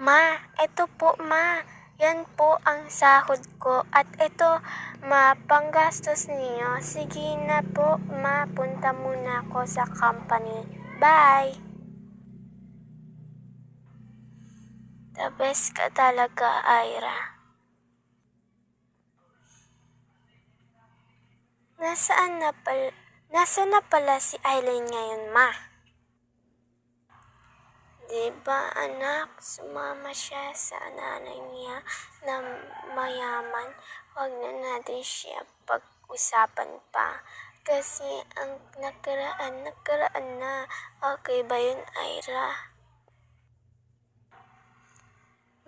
Ma, eto po ma. Yan po ang sahod ko at eto ma, panggastos ninyo. Sige na po ma, punta muna ako sa company. Bye! The best ka talaga, Ira. Nasaan na pala si Aileen ngayon, ma? Diba anak, sumama siya sa nanay niya na mayaman. Huwag na natin siya pag-usapan pa. Kasi ang nakaraan na. Okay ba yun, Ira?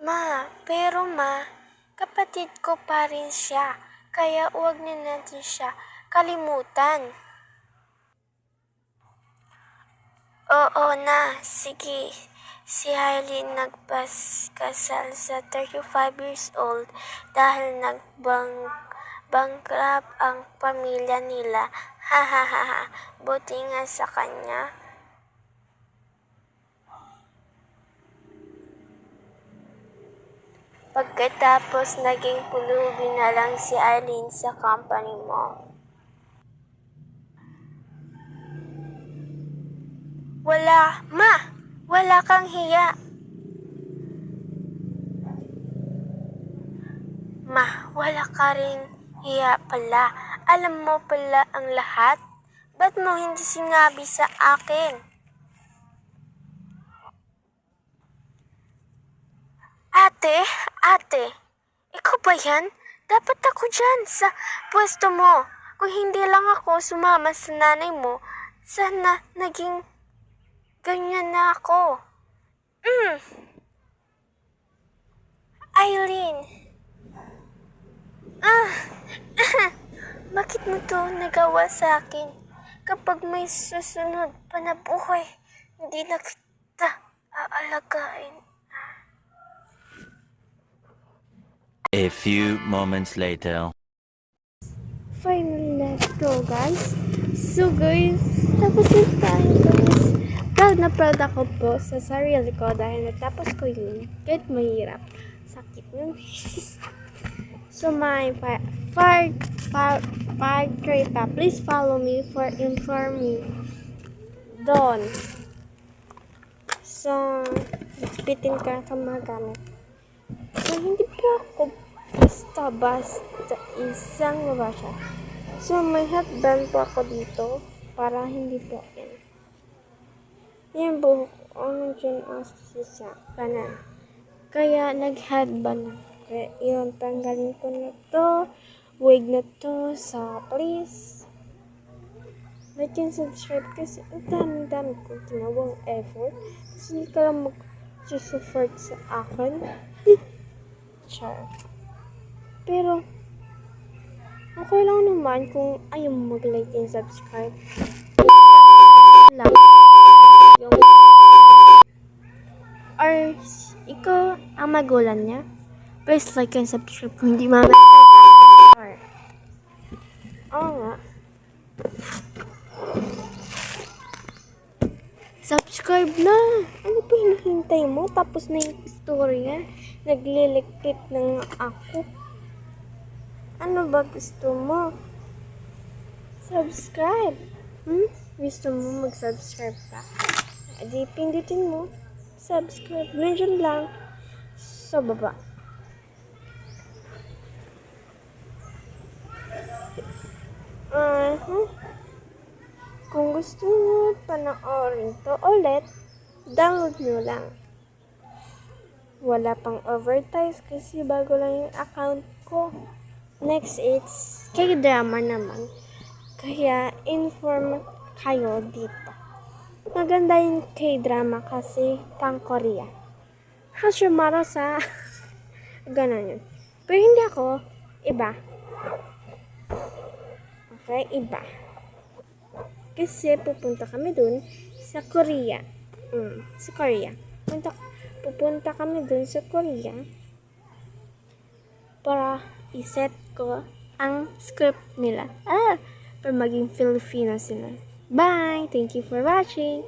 Ma, pero ma, kapatid ko pa rin siya. Kaya huwag na natin siya kalimutan. Oo na, sige. Si Hailey nagpakasal sa 35 years old dahil bankrupt ang pamilya nila. Ha ha ha ha, buti nga sa kanya. Pagkatapos naging pulubi na lang si Aileen sa company mo. Wala kang hiya. Ma, wala ka rin hiya pala. Alam mo pala ang lahat? Ba't mo hindi sinabi sa akin? Ate, ikaw ba yan? Dapat ako dyan sa pwesto mo. Kung hindi lang ako sumama sa nanay mo, sana naging ganyan na ako. Aileen. Bakit mo to nagawa sa akin? Kapag may susunod pa na buhay, hindi na kita aalagain. A few moments later. Finally, let's go guys. So guys, tapos na tayo guys. Proud na proud ako po sa sarili ko dahil natapos ko yun. Kahit mahirap. Sakit nun. So my Krita, please follow me for informing Don. So, pitin ka magamit. So, hindi po ako basta isang babasya. So, may headband po ako dito para hindi po yan. Yung buhok ko, nandiyan ang sisa kanan. Kaya, nag-headband. Kaya, yun, tanggalin ko na to. Wig na to sa please. Like and subscribe kasi ang dami kong tinawang effort. Kasi hindi ka lang mag-support sa akin. Char. Pero, okay lang naman kung ayaw mo mag-like and subscribe. Lang. Or, ikaw ang magulang niya. Please like and subscribe kung hindi mamaya. Oo nga. Subscribe na! Ano pa hinihintay mo? Tapos na yung istorya. Nagliliktit na nga ako. Ano ba gusto mo? Subscribe! Gusto mo mag-subscribe ka? Di pindutin mo. Subscribe. Nandiyan lang. Sa baba. Kung gusto nyo panoorin to ulit, download nyo lang. Wala pang overtime kasi bago lang yung account ko. Next, it's K-drama naman. Kaya, inform kayo dito. Maganda yung K-drama kasi pang Korea. Hashimara sa ganon yun. Pero hindi ako, iba. Okay, iba. Kasi pupunta kami dun sa Korea. Sa Korea. Pupunta kami dun sa Korea para iset ko ang script nila. Para maging Filipino sila. Bye! Thank you for watching!